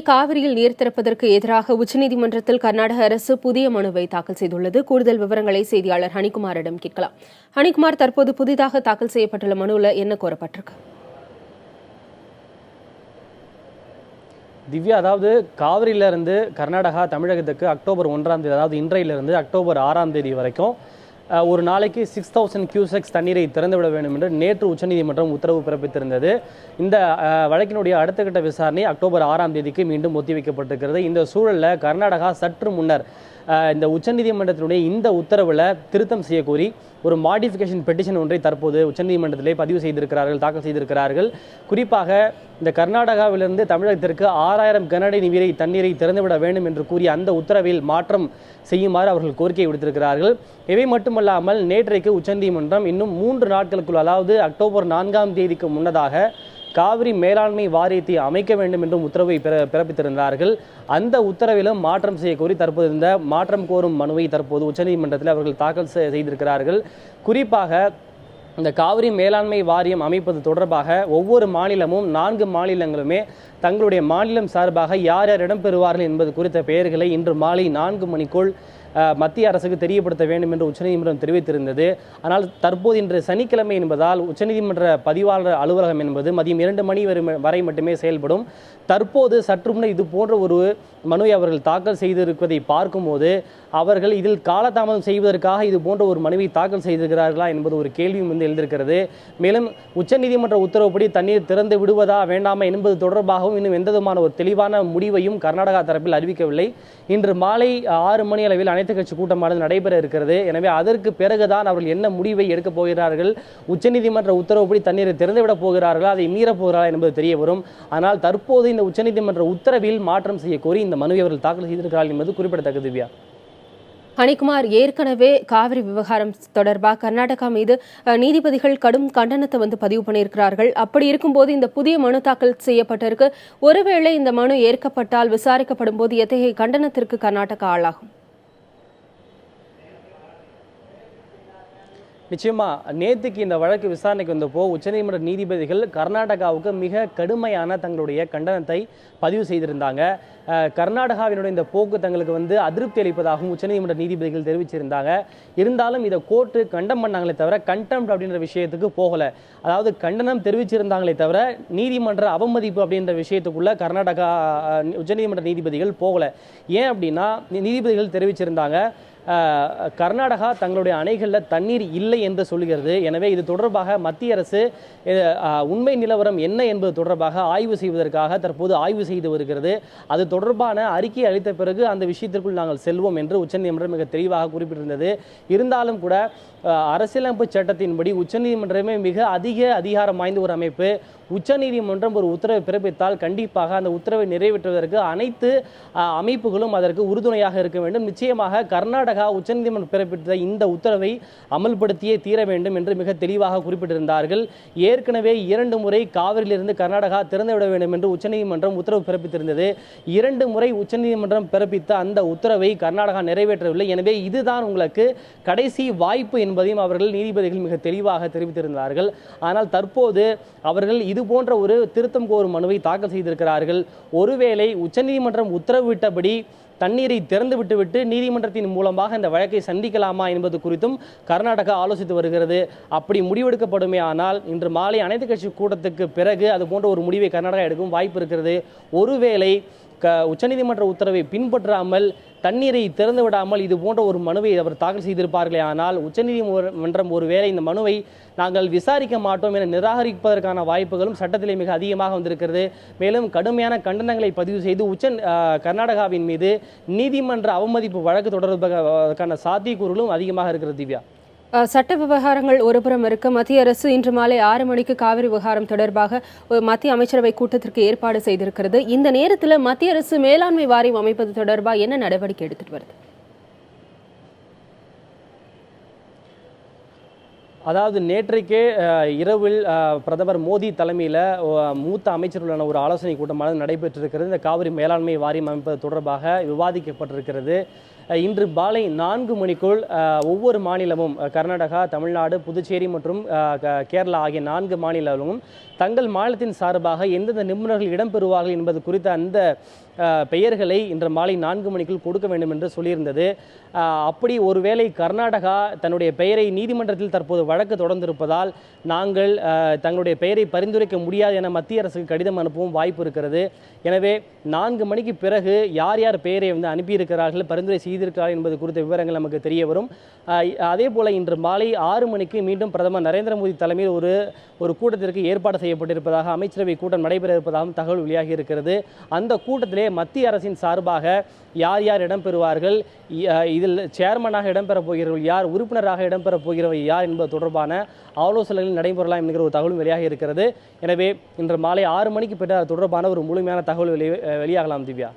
காவிரியில் நீர் திறப்பதற்கு எதிராக உச்சநீதிமன்றத்தில் கர்நாடக அரசு புதிய மனுவை தாக்கல் செய்துள்ளது. கூடுதல் விவரங்களை செய்தியாளர் ஹனிகுமாரிடம் கேட்கலாம். ஹனிகுமார், தற்போது புதிதாக தாக்கல் செய்யப்பட்டுள்ள மனுவில் என்ன கோரப்பட்டிருக்கு? திவ்யா, அதாவது காவிரியிலிருந்து கர்நாடகா தமிழகத்துக்கு அக்டோபர் 1ஆம் தேதி, அதாவது இன்றையிலிருந்து அக்டோபர் 6ஆம் தேதி வரைக்கும் ஒரு நாளைக்கு 6000 கியூசெக்ஸ் தண்ணீரை திறந்துவிட வேண்டும் என்று நேற்று உச்சநீதிமன்றம் உத்தரவு பிறப்பித்திருந்தது. இந்த வழக்கினுடைய அடுத்த கட்ட விசாரணை அக்டோபர் 6ஆம் தேதிக்கு மீண்டும் ஒத்திவைக்கப்பட்டிருக்கிறது. இந்த சூழலில் கர்நாடகா சற்று முன்னர் இந்த உச்சநீதிமன்றத்தினுடைய இந்த உத்தரவில் திருத்தம் செய்யக்கோரி ஒரு மாடிஃபிகேஷன் பெட்டிஷன் ஒன்றை தற்போது உச்சநீதிமன்றத்திலே பதிவு செய்திருக்கிறார்கள், தாக்கல் செய்திருக்கிறார்கள். குறிப்பாக இந்த கர்நாடகாவிலிருந்து தமிழகத்திற்கு 6000 கனஅடி தண்ணீரை திறந்துவிட வேண்டும் என்று கூறிய அந்த உத்தரவில் மாற்றம் செய்யுமாறு அவர்கள் கோரிக்கை விடுத்திருக்கிறார்கள். இவை மட்டுமல்லாமல் நேற்றைக்கு உச்சநீதிமன்றம் இன்னும் 3 நாட்களுக்குள், அதாவது அக்டோபர் 4ஆம் தேதிக்கு முன்னதாக காவிரி மேலாண்மை வாரியத்தை அமைக்க வேண்டும் என்றும் உத்தரவை பிறப்பித்திருந்தார்கள். அந்த உத்தரவிலும் மாற்றம் செய்யக்கோரி தற்போது இந்த மாற்றம் கோரும் மனுவை தற்போது உச்சநீதிமன்றத்தில் அவர்கள் தாக்கல் செய்திருக்கிறார்கள். குறிப்பாக இந்த காவிரி மேலாண்மை வாரியம் அமைப்பது தொடர்பாக ஒவ்வொரு மாநிலமும் 4 மாநிலங்களுமே தங்களுடைய மாநிலம் சார்பாக யார் யார் இடம்பெறுவார்கள் என்பது குறித்த பெயர்களை இன்று மாலை 4 மணிக்குள் மத்திய அரசுக்கு தெரியப்படுத்த வேண்டும் என்று உச்சநீதிமன்றம் தெரிவித்திருந்தது. ஆனால் தற்போது இன்று சனிக்கிழமை என்பதால் உச்சநீதிமன்ற பதிவாளர் அலுவலகம் என்பது மதியம் 2 மணி வரை மட்டுமே செயல்படும். தற்போது சற்று முன்னர் இது போன்ற ஒரு மனுவை அவர்கள் தாக்கல் செய்திருப்பதை பார்க்கும்போது அவர்கள் இதில் காலதாமதம் செய்வதற்காக இது போன்ற ஒரு மனுவை தாக்கல் செய்திருக்கிறார்களா என்பது ஒரு கேள்வியும் எழுந்திருக்கிறது. மேலும் உச்சநீதிமன்ற உத்தரவுப்படி தண்ணீர் திறந்து விடுவதா வேண்டாமா என்பது தொடர்பாகவும் இன்னும் எந்த விதமான ஒரு தெளிவான முடிவையும் கர்நாடகா தரப்பில் அறிவிக்கவில்லை. இன்று மாலை 6 மணி அளவில் அனைத்து கட்சி கூட்டமானது நடைபெற இருக்கிறது. எனவே அதற்கு பிறகுதான் அவர்கள் என்ன முடிவை எடுக்கப் போகிறார்கள், உச்சநீதிமன்ற உத்தரவுப்படி தண்ணீரை திறந்துவிடப் போகிறார்களா, அதை மீறப் போகிறார்களா என்பது தெரிய வரும். ஆனால் தற்போது இந்த உச்சநீதிமன்ற உத்தரவில் மாற்றம் செய்ய கோரி இந்த மனுவை அவர்கள் தாக்கல் செய்திருக்கிறார்கள் என்பது குறிப்பிடத்தக்கது. திவ்யா, ஹனிகுமார், ஏற்கனவே காவிரி விவகாரம் தொடர்பாக கர்நாடகா மீது நீதிபதிகள் கடும் கண்டனத்தை பதிவு பண்ணியிருக்கிறார்கள். அப்படி இருக்கும்போது இந்த புதிய மனு தாக்கல் செய்யப்பட்டிருக்கு. ஒருவேளை இந்த மனு ஏற்கப்பட்டால் விசாரிக்கப்படும் போது எத்தகைய கண்டனத்திற்கு கர்நாடகா ஆளாகும்? நிச்சயமா நேற்றுக்கு இந்த வழக்கு விசாரணைக்கு வந்தப்போ உச்சநீதிமன்ற நீதிபதிகள் கர்நாடகாவுக்கு மிக கடுமையான தங்களுடைய கண்டனத்தை பதிவு செய்திருந்தாங்க. கர்நாடகாவினுடைய இந்த போக்கு தங்களுக்கு அதிருப்தி அளிப்பதாகவும் உச்சநீதிமன்ற நீதிபதிகள் தெரிவிச்சிருந்தாங்க. இருந்தாலும் இதை கோர்ட்டு கண்டம் பண்ணாங்களே தவிர கண்டெம்ட் அப்படின்ற விஷயத்துக்கு போகலை. அதாவது கண்டனம் தெரிவிச்சிருந்தாங்களே தவிர நீதிமன்ற அவமதிப்பு அப்படின்ற விஷயத்துக்குள்ள கர்நாடகா உச்சநீதிமன்ற நீதிபதிகள் போகலை. ஏன் அப்படின்னா நீதிபதிகள் தெரிவிச்சிருந்தாங்க, கர்நாடகா தங்களுடைய அணைகளில் தண்ணீர் இல்லை என்று சொல்கிறது. எனவே இது தொடர்பாக மத்திய அரசு உண்மை நிலவரம் என்ன என்பது தொடர்பாக ஆய்வு செய்வதற்காக தற்போது ஆய்வு செய்து வருகிறது. அது தொடர்பான அறிக்கை அளித்த பிறகு அந்த விஷயத்திற்குள் நாங்கள் செல்வோம் என்று உச்சநீதிமன்றம் மிக தெளிவாக குறிப்பிட்டிருந்தது. இருந்தாலும் கூட அரசியலமைப்பு சட்டத்தின்படி உச்சநீதிமன்றமே மிக அதிகாரம் வாய்ந்த ஒரு அமைப்பு. உச்சநீதிமன்றம் ஒரு உத்தரவை பிறப்பித்தால் கண்டிப்பாக அந்த உத்தரவை நிறைவேற்றுவதற்கு அனைத்து அமைப்புகளும் அதற்கு உறுதுணையாக இருக்க வேண்டும். நிச்சயமாக கர்நாடகா உச்சநீதிமன்றம் பிறப்பித்த இந்த உத்தரவை அமல்படுத்தியே தீர வேண்டும் என்று மிக தெளிவாக குறிப்பிட்டிருந்தார்கள். ஏற்கனவே 2 முறை காவிரியிலிருந்து கர்நாடகா திறந்துவிட வேண்டும் என்று உச்சநீதிமன்றம் உத்தரவு பிறப்பித்திருந்தது. 2 முறை உச்சநீதிமன்றம் பிறப்பித்த அந்த உத்தரவை கர்நாடகா நிறைவேற்றவில்லை. எனவே இதுதான் உங்களுக்கு கடைசி வாய்ப்பு என்பதையும் அவர்கள் நீதிபதிகள் மிக தெளிவாக தெரிவித்திருந்தார்கள். ஆனால் தற்போது அவர்கள் இது போன்ற ஒரு திருத்தம் கோரும் மனுவை தாக்கல் செய்திருக்கிறார்கள். ஒருவேளை உச்சநீதிமன்றம் உத்தரவிட்டபடி தண்ணீரை திறந்து விட்டுவிட்டு நீதிமன்றத்தின் மூலமாக இந்த வழக்கை சந்திக்கலாமா என்பது குறித்தும் கர்நாடகா ஆலோசித்து வருகிறது. அப்படி முடிவெடுக்கப்படுமே ஆனால் இன்று மாலை அனைத்து கட்சி கூட்டத்துக்கு பிறகு அது போன்ற ஒரு முடிவை கர்நாடகா எடுக்கும் வாய்ப்பு இருக்கிறது. ஒருவேளை உச்சநீதிமன்ற உத்தரவை பின்பற்றாமல் தண்ணீரை திறந்து விடாமல் இது போன்ற ஒரு மனுவை அவர் தாக்கல் செய்திருப்பார்களே ஆனால் உச்சநீதிமன்றம் ஒருவேளை இந்த மனுவை நாங்கள் விசாரிக்க மாட்டோம் என நிராகரிப்பதற்கான வாய்ப்புகளும் சட்டத்திலே மிக அதிகமாக வந்திருக்கிறது. மேலும் கடுமையான கண்டனங்களை பதிவு செய்து கர்நாடகாவின் மீது நீதிமன்ற அவமதிப்பு வழக்கு தொடர்பதற்கான சாத்தியக்கூறுகளும் அதிகமாக இருக்கிறது. திவ்யா, சட்ட விவகாரங்கள் ஒருபுறம் இருக்க, மத்திய அரசு இன்று மாலை 6 மணிக்கு காவிரி விவகாரம் தொடர்பாக மத்திய அமைச்சரவை கூட்டத்திற்கு ஏற்பாடு செய்திருக்கிறது. இந்த நேரத்தில் மத்திய அரசு மேலாண்மை வாரியம் அமைப்பது தொடர்பாக என்ன நடவடிக்கை எடுத்துட்டு வருது? அதாவது நேற்றைக்கே இரவில் பிரதமர் மோடி தலைமையில் மூத்த அமைச்சர்களுக்கான ஒரு ஆலோசனை கூட்டமானது நடைபெற்றிருக்கிறது. இந்த காவிரி மேலாண்மை வாரியம் அமைப்பது தொடர்பாக விவாதிக்கப்பட்டிருக்கிறது. இன்று மாலை 4 மணிக்குள் ஒவ்வொரு மாநிலமும் கர்நாடகா, தமிழ்நாடு, புதுச்சேரி மற்றும் கேரளா ஆகிய 4 மாநிலங்களும் தங்கள் மாநிலத்தின் சார்பாக எந்தெந்த நிபுணர்கள் இடம்பெறுவார்கள் என்பது குறித்த அந்த பெயர்களை இன்று மாலை 4 மணிக்குள் கொடுக்க வேண்டும் என்று சொல்லியிருந்தது. அப்படி ஒருவேளை கர்நாடகா தன்னுடைய பெயரை நீதிமன்றத்தில் தற்போது வழக்கு தொடர்ந்திருப்பதால் நாங்கள் தங்களுடைய பெயரை பரிந்துரைக்க முடியாது என மத்திய அரசுக்கு கடிதம் அனுப்பவும் வாய்ப்பு இருக்கிறது. எனவே 4 மணிக்கு பிறகு யார் யார் பெயரை அனுப்பியிருக்கிறார்கள், பரிந்துரை செய்திருக்கிறார்கள் என்பது குறித்த விவரங்கள் நமக்கு தெரிய வரும். அதே போல இன்று மாலை 6 மணிக்கு மீண்டும் பிரதமர் நரேந்திர மோடி தலைமையில் ஒரு கூட்டத்திற்கு ஏற்பாடு செய்யப்பட்டிருப்பதாக, அமைச்சரவை கூட்டம் நடைபெற இருப்பதாகவும் தகவல் வெளியாகி இருக்கிறது. அந்த கூட்டத்திலே மத்திய அரசின் சார்பாக யார் யார் இடம்பெறுவார்கள், இதில் சேர்மனாக இடம்பெறப் போகிறவர்கள் யார், உறுப்பினராக இடம்பெறப் போகிறவர் யார் என்பது தொடர்பான ஆலோசனைகள் நடைபெறலாம் என்கிற ஒரு தகவலும் வெளியாகி இருக்கிறது. எனவே இன்று மாலை 6 மணிக்கு பின்னர் அது தொடர்பான ஒரு முழுமையான தகவல் வெளியாகலாம். திவ்யா.